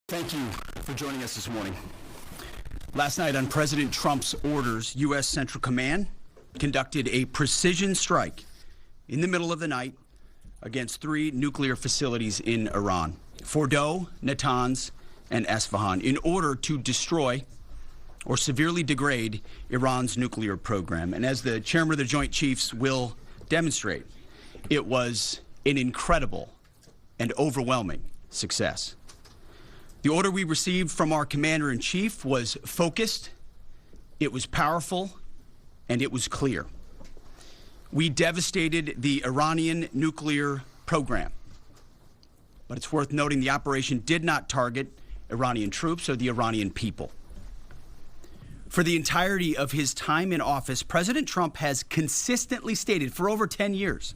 Thank you for joining us this morning. Last night, on President Trump's orders, U.S. Central Command conducted a precision strike in the middle of the night against 3 nuclear facilities in Iran, Fordow, Natanz, and Isfahan, in order to destroy or severely degrade Iran's nuclear program. And as the chairman of the Joint Chiefs will demonstrate, it was an incredible and overwhelming success. The order we received from our commander-in-chief was focused, it was powerful, and it was clear. We devastated the Iranian nuclear program. But it's worth noting the operation did not target Iranian troops or the Iranian people. For the entirety of his time in office, President Trump has consistently stated for over 10 years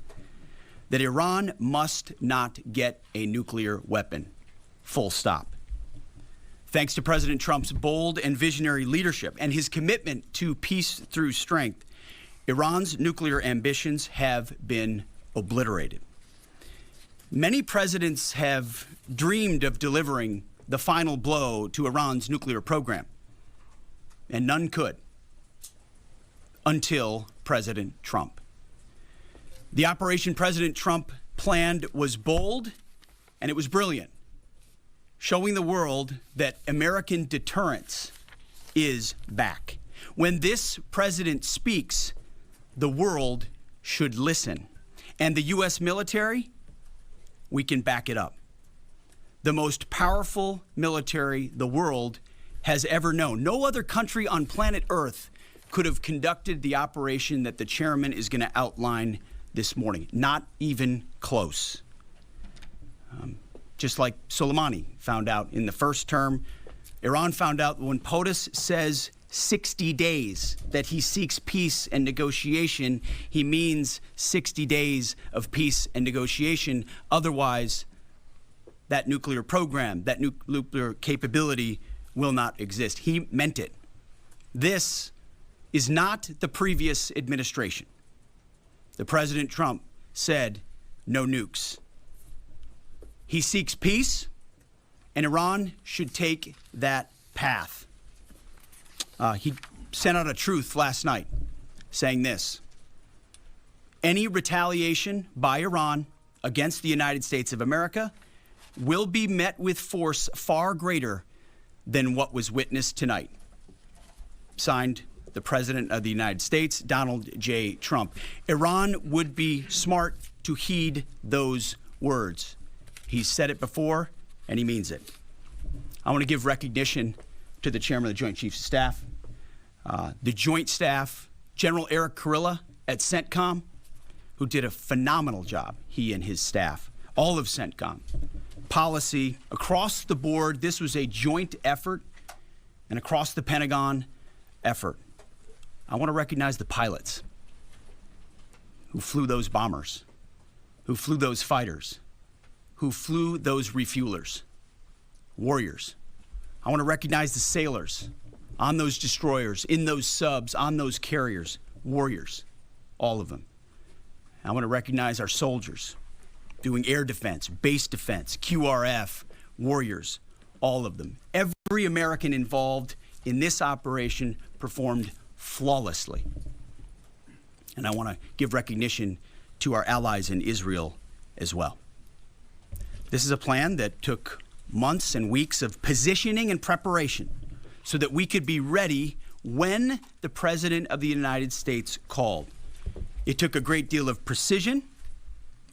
that Iran must not get a nuclear weapon. Full stop. Thanks to President Trump's bold and visionary leadership and his commitment to peace through strength, Iran's nuclear ambitions have been obliterated. Many presidents have dreamed of delivering the final blow to Iran's nuclear program, and none could until President Trump. The operation President Trump planned was bold and it was brilliant, showing the world that American deterrence is back. When this president speaks, the world should listen. And the U.S. military, we can back it up. The most powerful military the world has ever known. No other country on planet Earth could have conducted the operation that the chairman is going to outline this morning. Not even close. Just like Soleimani found out in the first term, Iran found out when POTUS says 60 days that he seeks peace and negotiation, he means 60 days of peace and negotiation. Otherwise, that nuclear program, that nuclear capability will not exist. He meant it. This is not the previous administration. The President Trump said no nukes. He seeks peace, and Iran should take that path. He sent out a truth last night saying this: any retaliation by Iran against the United States of America will be met with force far greater than what was witnessed tonight. Signed, the President of the United States, Donald J. Trump. Iran would be smart to heed those words. He's said it before, and he means it. I want to give recognition to the Chairman of the Joint Chiefs of Staff, the Joint Staff, General Eric Kurilla at CENTCOM, who did a phenomenal job, he and his staff, all of CENTCOM. Policy, across the board, this was a joint effort, and across the Pentagon effort. I want to recognize the pilots who flew those bombers, who flew those fighters, who flew those refuelers, warriors. I want to recognize the sailors on those destroyers, in those subs, on those carriers, warriors, all of them. I want to recognize our soldiers doing air defense, base defense, QRF, warriors, all of them. Every American involved in this operation performed flawlessly. And I want to give recognition to our allies in Israel as well. This is a plan that took months and weeks of positioning and preparation so that we could be ready when the President of the United States called. It took a great deal of precision.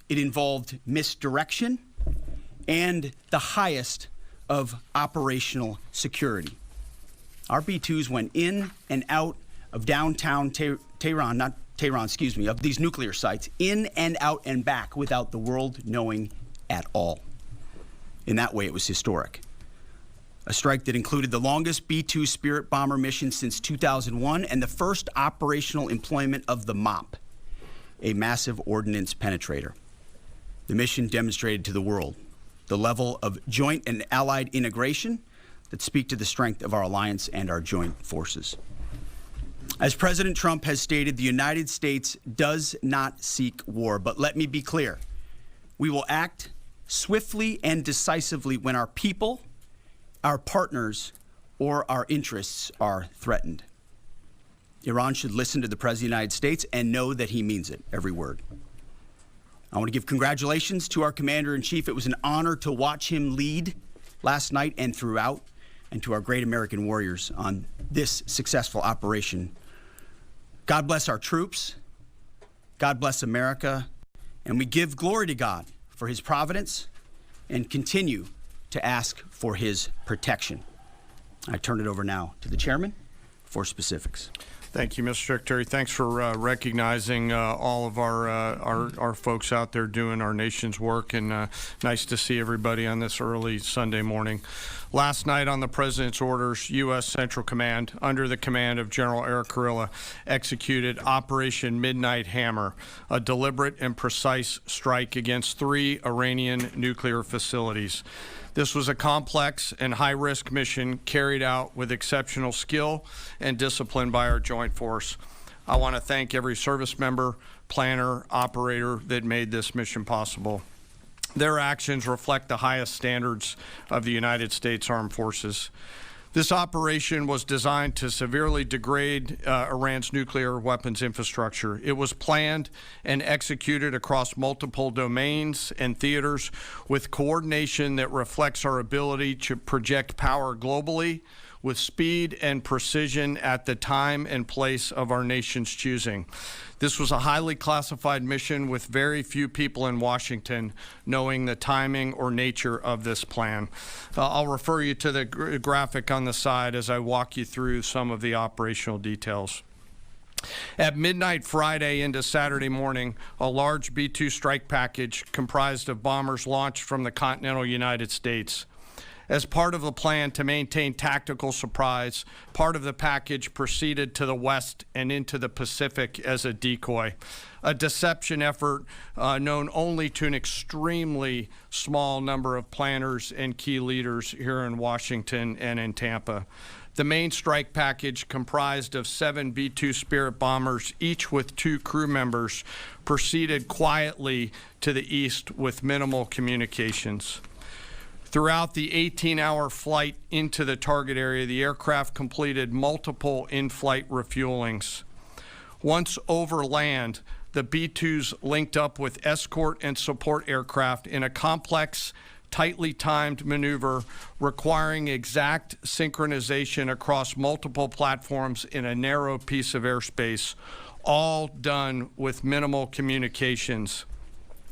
It involved misdirection and the highest of operational security. Our B-2s went in and out of downtown Tehran, of these nuclear sites, in and out and back without the world knowing at all. In that way, it was historic. A strike that included the longest B-2 Spirit bomber mission since 2001 and the first operational employment of the MOP, a massive ordnance penetrator. The mission demonstrated to the world the level of joint and allied integration that speak to the strength of our alliance and our joint forces. As President Trump has stated, the United States does not seek war. But let me be clear. We will act swiftly and decisively when our people our partners or our interests are threatened. Iran should listen to the President of the United States and know that he means it, every word. I want to give congratulations to our Commander-in-Chief. It was an honor to watch him lead last night and throughout, and to our great American warriors on this successful operation. God bless our troops. God bless America. And we give glory to God for his providence and continue to ask for his protection. I turn it over now to the chairman for specifics. Thank you, Mr. Secretary. Thanks for recognizing all of our folks out there doing our nation's work, and nice to see everybody on this early Sunday morning. Last night, on the President's orders, U.S. Central Command, under the command of General Eric Kurilla, executed Operation Midnight Hammer, a deliberate and precise strike against 3 Iranian nuclear facilities. This was a complex and high-risk mission carried out with exceptional skill and discipline by our joint force. I want to thank every service member, planner, operator that made this mission possible. Their actions reflect the highest standards of the United States Armed Forces. This operation was designed to severely degrade Iran's nuclear weapons infrastructure. It was planned and executed across multiple domains and theaters with coordination that reflects our ability to project power globally with speed and precision at the time and place of our nation's choosing. This was a highly classified mission with very few people in Washington knowing the timing or nature of this plan. I'll refer you to the graphic on the side as I walk you through some of the operational details. At midnight Friday into Saturday morning, a large B-2 strike package comprised of bombers launched from the continental United States. As part of the plan to maintain tactical surprise, part of the package proceeded to the west and into the Pacific as a decoy, a deception effort known only to an extremely small number of planners and key leaders here in Washington and in Tampa. The main strike package, comprised of 7 B-2 Spirit bombers, each with 2 crew members, proceeded quietly to the east with minimal communications. Throughout the 18-hour flight into the target area, the aircraft completed multiple in-flight refuelings. Once over land, the B-2s linked up with escort and support aircraft in a complex, tightly timed maneuver requiring exact synchronization across multiple platforms in a narrow piece of airspace, all done with minimal communications.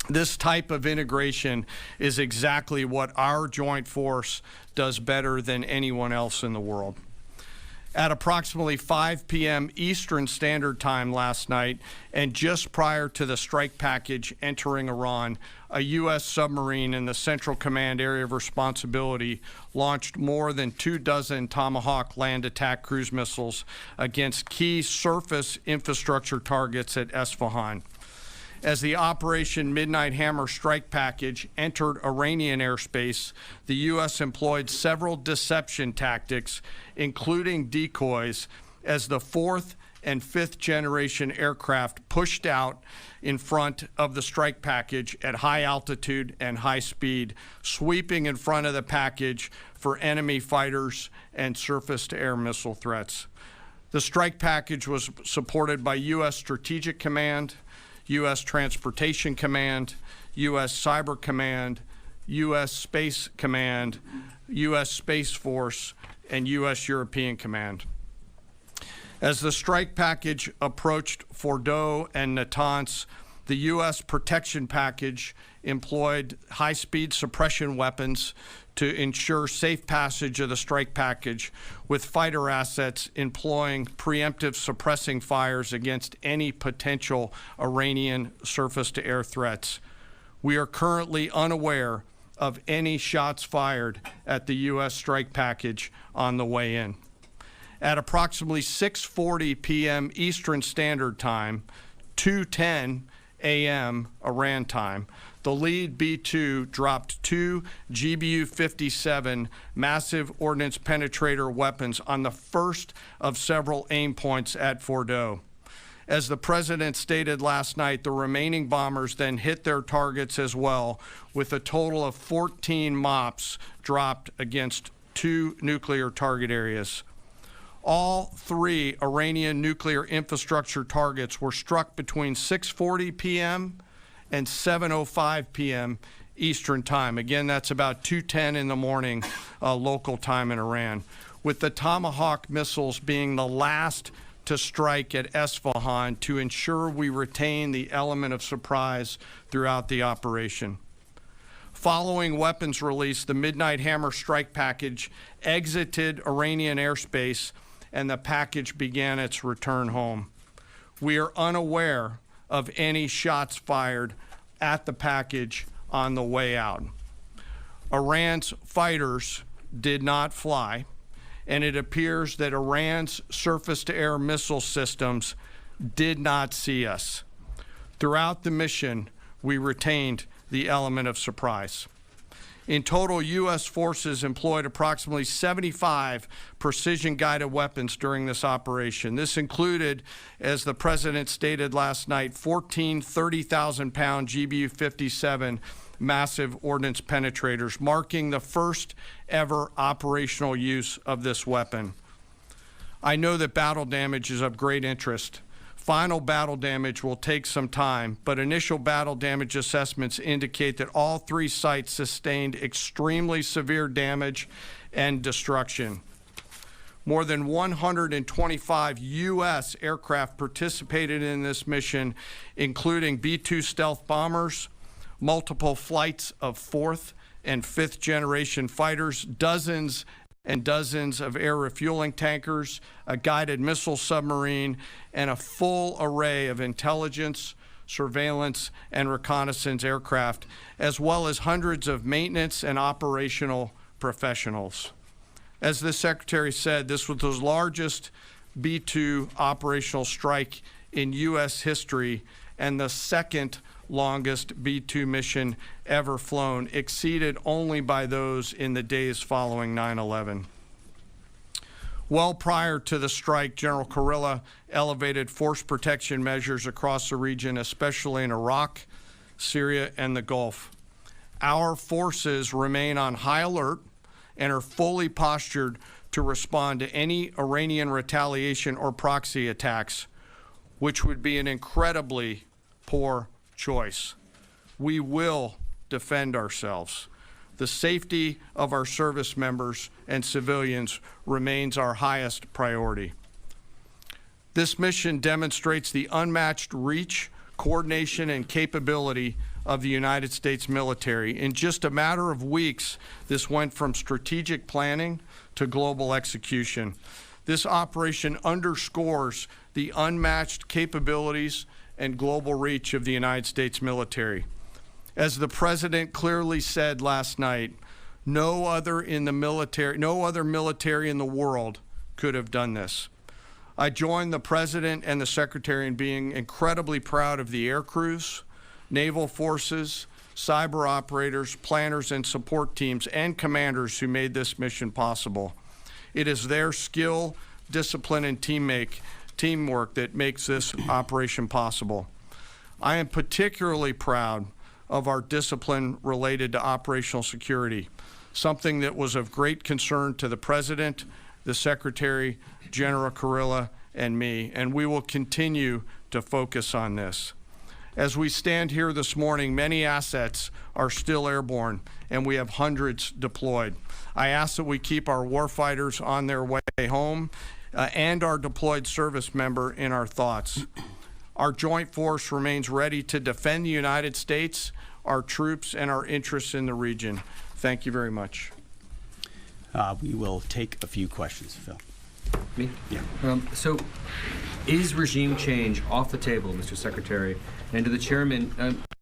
This type of integration is exactly what our joint force does better than anyone else in the world. At approximately 5 p.m. Eastern Standard Time last night, and just prior to the strike package entering Iran, a U.S. submarine in the Central Command Area of Responsibility launched more than 24 Tomahawk land attack cruise missiles against key surface infrastructure targets at Isfahan. As the Operation Midnight Hammer strike package entered Iranian airspace, the U.S. employed several deception tactics, including decoys, as the 4th and 5th generation aircraft pushed out in front of the strike package at high altitude and high speed, sweeping in front of the package for enemy fighters and surface-to-air missile threats. The strike package was supported by U.S. Strategic Command, U.S. Transportation Command, U.S. Cyber Command, U.S. Space Command, U.S. Space Force, and U.S. European Command. As the strike package approached Fordow and Natanz, the U.S. protection package employed high-speed suppression weapons to ensure safe passage of the strike package, with fighter assets employing preemptive suppressing fires against any potential Iranian surface-to-air threats. We are currently unaware of any shots fired at the U.S. strike package on the way in. At approximately 6:40 p.m. Eastern Standard Time, 2:10 a.m. Iran time, the lead B-2 dropped 2 GBU-57 massive ordnance penetrator weapons on the first of several aim points at Fordow. As the President stated last night, the remaining bombers then hit their targets as well, with a total of 14 MOPs dropped against 2 nuclear target areas. All 3 Iranian nuclear infrastructure targets were struck between 6:40 p.m. and 7:05 p.m. Eastern Time. Again, that's about 2:10 in the morning local time in Iran, with the Tomahawk missiles being the last to strike at Isfahan to ensure we retain the element of surprise throughout the operation. Following weapons release, the Midnight Hammer strike package exited Iranian airspace and the package began its return home. We are unaware of any shots fired at the package on the way out. Iran's fighters did not fly, and it appears that Iran's surface-to-air missile systems did not see us. Throughout the mission, we retained the element of surprise. In total, U.S. forces employed approximately 75 precision-guided weapons during this operation. This included, as the President stated last night, 14 30,000-pound GBU-57 massive ordnance penetrators, marking the first ever operational use of this weapon. I know that battle damage is of great interest. Final battle damage will take some time, but initial battle damage assessments indicate that all 3 sites sustained extremely severe damage and destruction. More than 125 U.S. aircraft participated in this mission, including B-2 stealth bombers, multiple flights of 4th and 5th generation fighters, dozens and dozens of air refueling tankers, a guided missile submarine, and a full array of intelligence, surveillance, and reconnaissance aircraft, as well as hundreds of maintenance and operational professionals. As the Secretary said, this was the largest B-2 operational strike in U.S. history and the second longest B-2 mission ever flown, exceeded only by those in the days following 9/11. Well prior to the strike, General Kurilla elevated force protection measures across the region, especially in Iraq, Syria, and the Gulf. Our forces remain on high alert and are fully postured to respond to any Iranian retaliation or proxy attacks, which would be an incredibly poor choice. We will defend ourselves. The safety of our service members and civilians remains our highest priority. This mission demonstrates the unmatched reach, coordination, and capability of the United States military. In just a matter of weeks, this went from strategic planning to global execution. This operation underscores the unmatched capabilities and global reach of the United States military. As the President clearly said last night, no other military in the world could have done this. I join the President and the Secretary in being incredibly proud of the air crews, naval forces, cyber operators, planners, and support teams, and commanders who made this mission possible. It is their skill, discipline, and teamwork that makes this operation possible. I am particularly proud of our discipline related to operational security, something that was of great concern to the President, the Secretary, General Kurilla, and me, and we will continue to focus on this. As we stand here this morning, many assets are still airborne, and we have hundreds deployed. I ask that we keep our warfighters on their way home and our deployed service member in our thoughts. Our joint force remains ready to defend the United States, our troops, and our interests in the region. Thank you very much. We will take a few questions, Phil. Me? Yeah. So, is regime change off the table, Mr. Secretary? And to the chairman,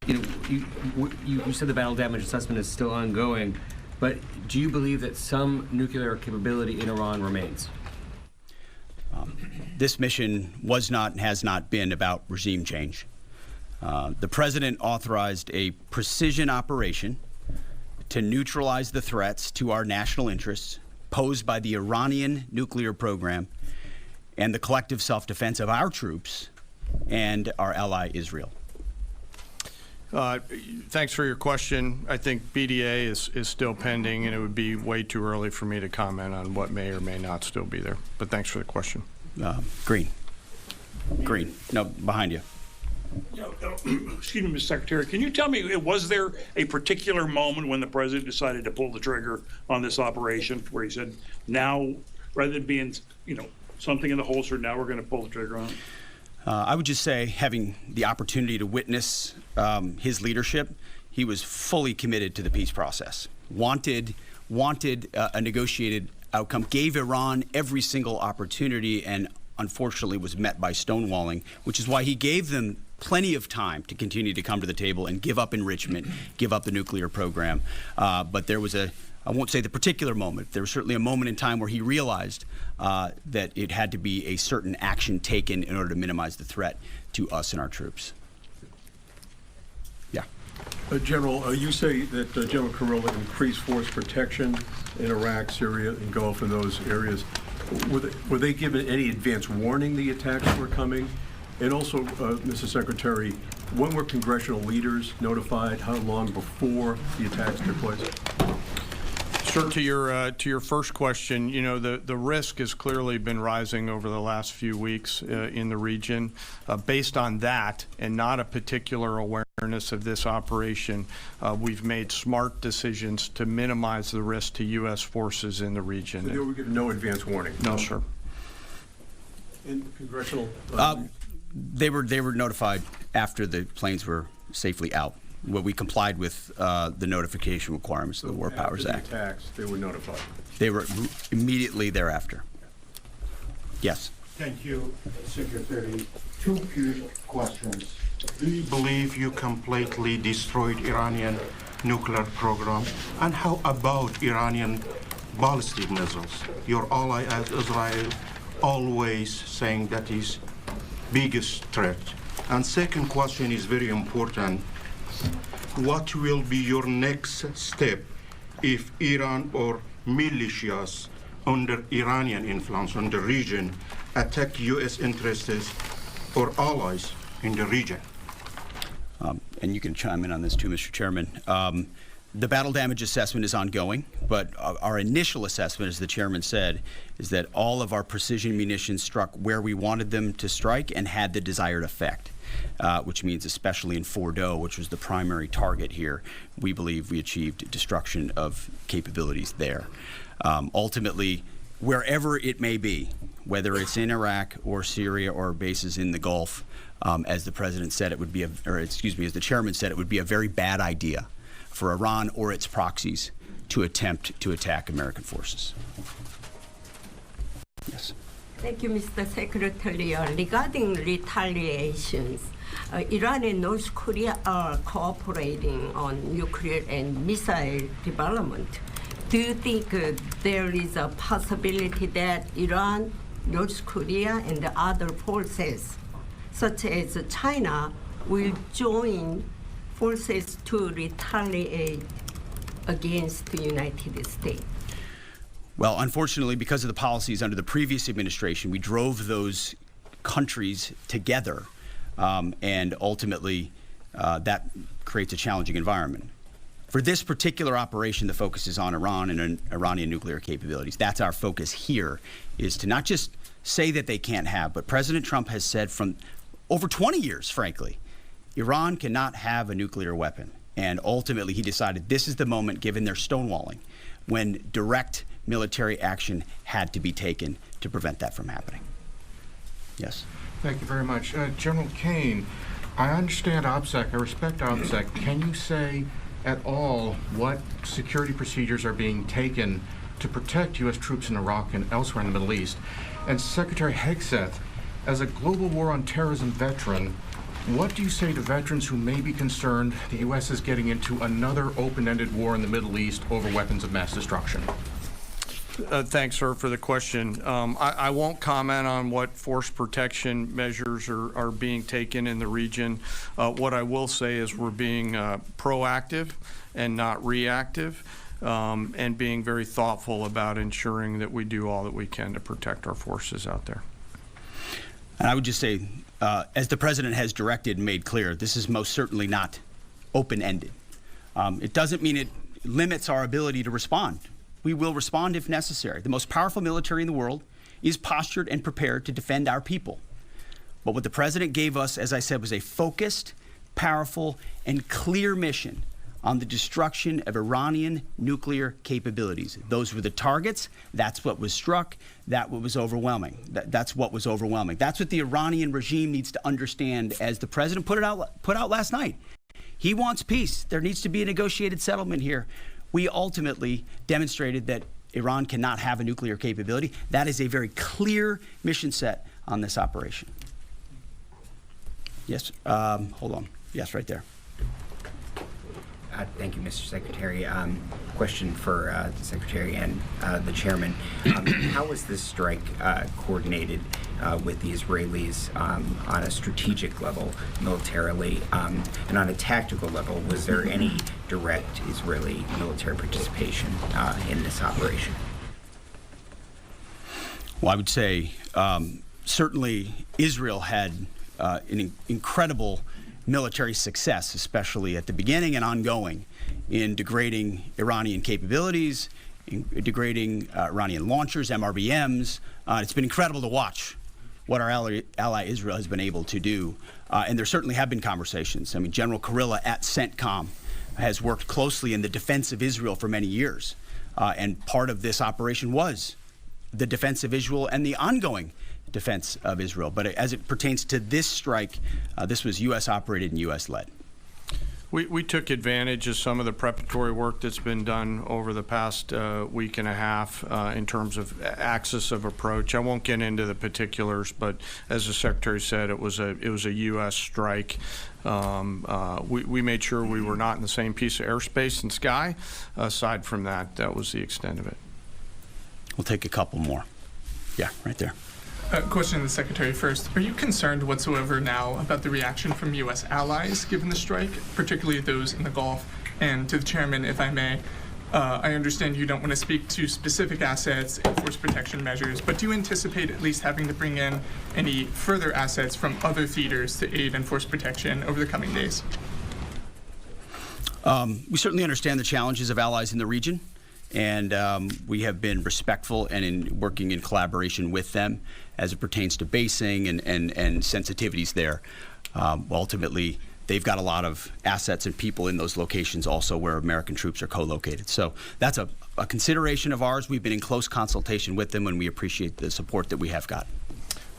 you said the battle damage assessment is still ongoing, but do you believe that some nuclear capability in Iran remains? This mission was not and has not been about regime change. The President authorized a precision operation to neutralize the threats to our national interests posed by the Iranian nuclear program and the collective self-defense of our troops and our ally Israel. Thanks for your question. I think BDA is still pending, and it would be way too early for me to comment on what may or may not still be there. But thanks for the question. Green. No, behind you. Excuse me, Mr. Secretary, can you tell me, was there a particular moment when the president decided to pull the trigger on this operation where he said, now, rather than being, something in the holster, now we're going to pull the trigger on it? I would just say, having the opportunity to witness his leadership, he was fully committed to the peace process, wanted a negotiated outcome, gave Iran every single opportunity, and unfortunately was met by stonewalling, which is why he gave them plenty of time to continue to come to the table and give up enrichment, give up the nuclear program. But there was I won't say the particular moment, there was certainly a moment in time where he realized that it had to be a certain action taken in order to minimize the threat to us and our troops. Yeah. General, you say that General Kurilla increased force protection in Iraq, Syria, and Gulf and those areas. Were they given any advance warning the attacks were coming? And also, Mr. Secretary, when were congressional leaders notified? How long before the attacks took place? Sir, to your first question, the risk has clearly been rising over the last few weeks in the region. Based on that, and not a particular awareness of this operation, we've made smart decisions to minimize the risk to U.S. forces in the region. So they were given no advance warning? No, sir. In congressional? They were notified after the planes were safely out. Well, we complied with the notification requirements of the War Powers Act. After the attacks, they were notified? They were immediately thereafter. Yes. Thank you, Secretary. Two quick questions. Do you believe you completely destroyed Iranian nuclear program? And how about Iranian ballistic missiles? Your ally as Israel always saying that is biggest threat. And second question is very important. What will be your next step if Iran or militias under Iranian influence in the region attack U.S. interests or allies in the region? And you can chime in on this too, Mr. Chairman. The battle damage assessment is ongoing, but our initial assessment, as the chairman said, is that all of our precision munitions struck where we wanted them to strike and had the desired effect, which means especially in Fordow, which was the primary target here, we believe we achieved destruction of capabilities there. Ultimately, wherever it may be, whether it's in Iraq or Syria or bases in the Gulf, as the president said, it would be as the chairman said, it would be a very bad idea for Iran or its proxies to attempt to attack American forces. Yes. Thank you, Mr. Secretary. Regarding retaliations, Iran and North Korea are cooperating on nuclear and missile development. Do you think there is a possibility that Iran, North Korea, and the other forces, such as China, will join forces to retaliate against the United States? Well, unfortunately, because of the policies under the previous administration, we drove those countries together, and ultimately that creates a challenging environment. For this particular operation, the focus is on Iran and Iranian nuclear capabilities. That's our focus here, is to not just say that they can't have, but President Trump has said from over 20 years, frankly, Iran cannot have a nuclear weapon. And ultimately, he decided this is the moment, given their stonewalling, when direct military action had to be taken to prevent that from happening. Yes. Thank you very much. General Kane, I understand OPSEC, I respect OPSEC. Can you say at all what security procedures are being taken to protect U.S. troops in Iraq and elsewhere in the Middle East? And Secretary Hegseth, as a global war on terrorism veteran, what do you say to veterans who may be concerned the U.S. is getting into another open-ended war in the Middle East over weapons of mass destruction? Thanks, sir, for the question. I won't comment on what force protection measures are being taken in the region. What I will say is we're being proactive and not reactive, and being very thoughtful about ensuring that we do all that we can to protect our forces out there. And I would just say, as the president has directed and made clear, this is most certainly not open-ended. It doesn't mean it limits our ability to respond. We will respond if necessary. The most powerful military in the world is postured and prepared to defend our people. But what the president gave us, as I said, was a focused, powerful, and clear mission on the destruction of Iranian nuclear capabilities. Those were the targets. That's what was struck. That's what was overwhelming. That's what was overwhelming. That's what the Iranian regime needs to understand, as the president put out last night. He wants peace. There needs to be a negotiated settlement here. We ultimately demonstrated that Iran cannot have a nuclear capability. That is a very clear mission set on this operation. Yes, hold on. Yes, right there. Thank you, Mr. Secretary. Question for the Secretary and the Chairman. How was this strike coordinated with the Israelis on a strategic level, militarily, and on a tactical level? Was there any direct Israeli military participation in this operation? Well, I would say certainly Israel had an incredible military success, especially at the beginning and ongoing, in degrading Iranian capabilities, in degrading Iranian launchers, MRBMs. It's been incredible to watch what our ally Israel has been able to do. And there certainly have been conversations. I mean, General Kurilla at CENTCOM has worked closely in the defense of Israel for many years. And part of this operation was the defense of Israel and the ongoing defense of Israel. But as it pertains to this strike, this was U.S. operated and U.S. led. We took advantage of some of the preparatory work that's been done over the past week and a half in terms of axis of approach. I won't get into the particulars, but as the Secretary said, it was a U.S. strike. We made sure we were not in the same piece of airspace and sky. Aside from that, that was the extent of it. We'll take a couple more. Yeah, right there. Question to the Secretary first. Are you concerned whatsoever now about the reaction from U.S. allies given the strike, particularly those in the Gulf? And to the Chairman, if I may, I understand you don't want to speak to specific assets and force protection measures, but do you anticipate at least having to bring in any further assets from other theaters to aid in force protection over the coming days? We certainly understand the challenges of allies in the region, and we have been respectful and working in collaboration with them as it pertains to basing and sensitivities there. Ultimately, they've got a lot of assets and people in those locations also where American troops are co-located. So that's a consideration of ours. We've been in close consultation with them, and we appreciate the support that we have got.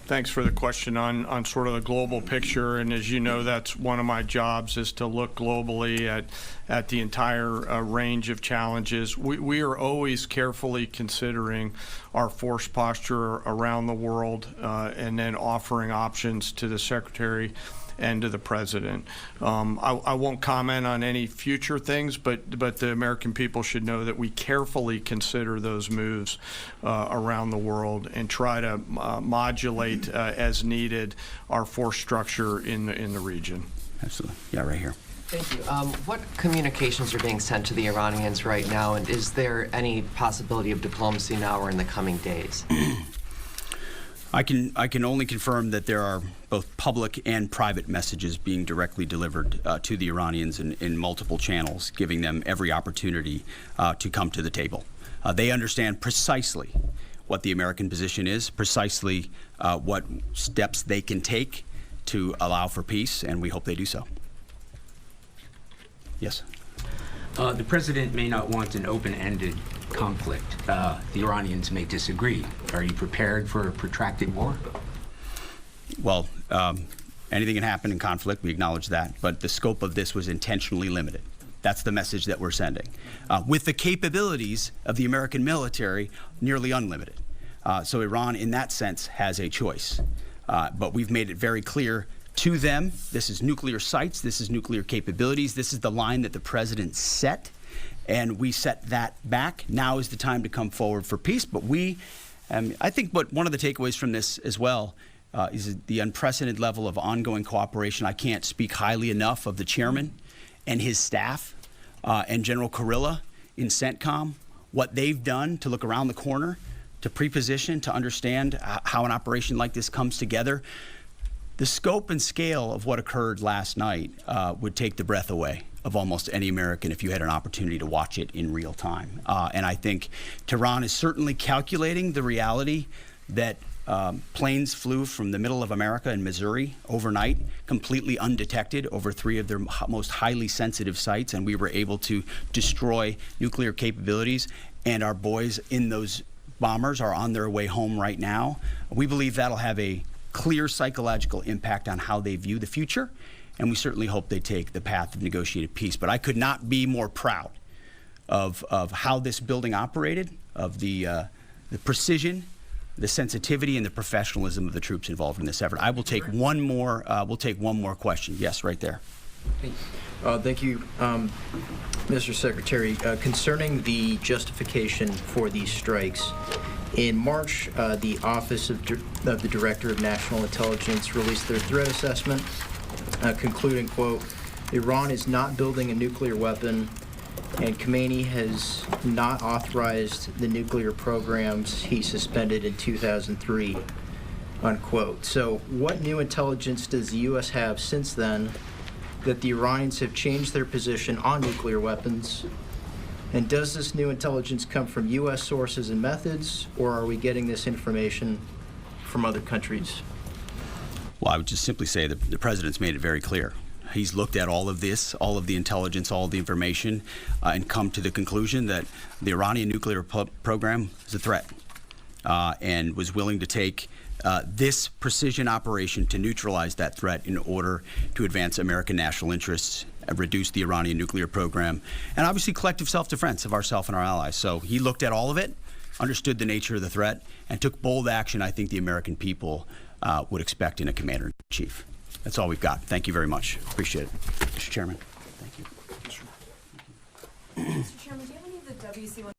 Thanks for the question on sort of the global picture. And as you know, that's one of my jobs, is to look globally at the entire range of challenges. We are always carefully considering our force posture around the world and then offering options to the Secretary and to the President. I won't comment on any future things, but the American people should know that we carefully consider those moves around the world and try to modulate as needed our force structure in the region. Absolutely. Yeah, right here. Thank you. What communications are being sent to the Iranians right now, and is there any possibility of diplomacy now or in the coming days? I can only confirm that there are both public and private messages being directly delivered to the Iranians in multiple channels, giving them every opportunity to come to the table. They understand precisely what the American position is, precisely what steps they can take to allow for peace, and we hope they do so. Yes. The president may not want an open-ended conflict. The Iranians may disagree. Are you prepared for a protracted war? Well, anything can happen in conflict. We acknowledge that. But the scope of this was intentionally limited. That's the message that we're sending. With the capabilities of the American military, nearly unlimited. So Iran, in that sense, has a choice. But we've made it very clear to them, this is nuclear sites, this is nuclear capabilities, this is the line that the president set, and we set that back. Now is the time to come forward for peace. But I think one of the takeaways from this as well is the unprecedented level of ongoing cooperation. I can't speak highly enough of the chairman and his staff and General Kurilla in CENTCOM, what they've done to look around the corner, to pre-position, to understand how an operation like this comes together. The scope and scale of what occurred last night would take the breath away of almost any American if you had an opportunity to watch it in real time. And I think Tehran is certainly calculating the reality that planes flew from the middle of America in Missouri overnight, completely undetected over 3 of their most highly sensitive sites, and we were able to destroy nuclear capabilities, and our boys in those bombers are on their way home right now. We believe that'll have a clear psychological impact on how they view the future, and we certainly hope they take the path of negotiated peace. But I could not be more proud of how this building operated, of the precision, the sensitivity, and the professionalism of the troops involved in this effort. I will take one more. We'll take one more question. Yes, right there. Thank you, Mr. Secretary. Concerning the justification for these strikes, in March, the Office of the Director of National Intelligence released their threat assessment, concluding, quote, Iran is not building a nuclear weapon, and Khamenei has not authorized the nuclear programs he suspended in 2003, unquote. So what new intelligence does the U.S. have since then that the Iranians have changed their position on nuclear weapons? And does this new intelligence come from U.S. sources and methods, or are we getting this information from other countries? Well, I would just simply say that the president's made it very clear. He's looked at all of this, all of the intelligence, all of the information, and come to the conclusion that the Iranian nuclear program is a threat, and was willing to take this precision operation to neutralize that threat in order to advance American national interests, reduce the Iranian nuclear program, and obviously collective self-defense of ourselves and our allies. So he looked at all of it, understood the nature of the threat, and took bold action I think the American people would expect in a commander-in-chief. That's all we've got. Thank you very much. Appreciate it. Mr. Chairman. Thank you. Mr. Chairman, do you have any of the WC-1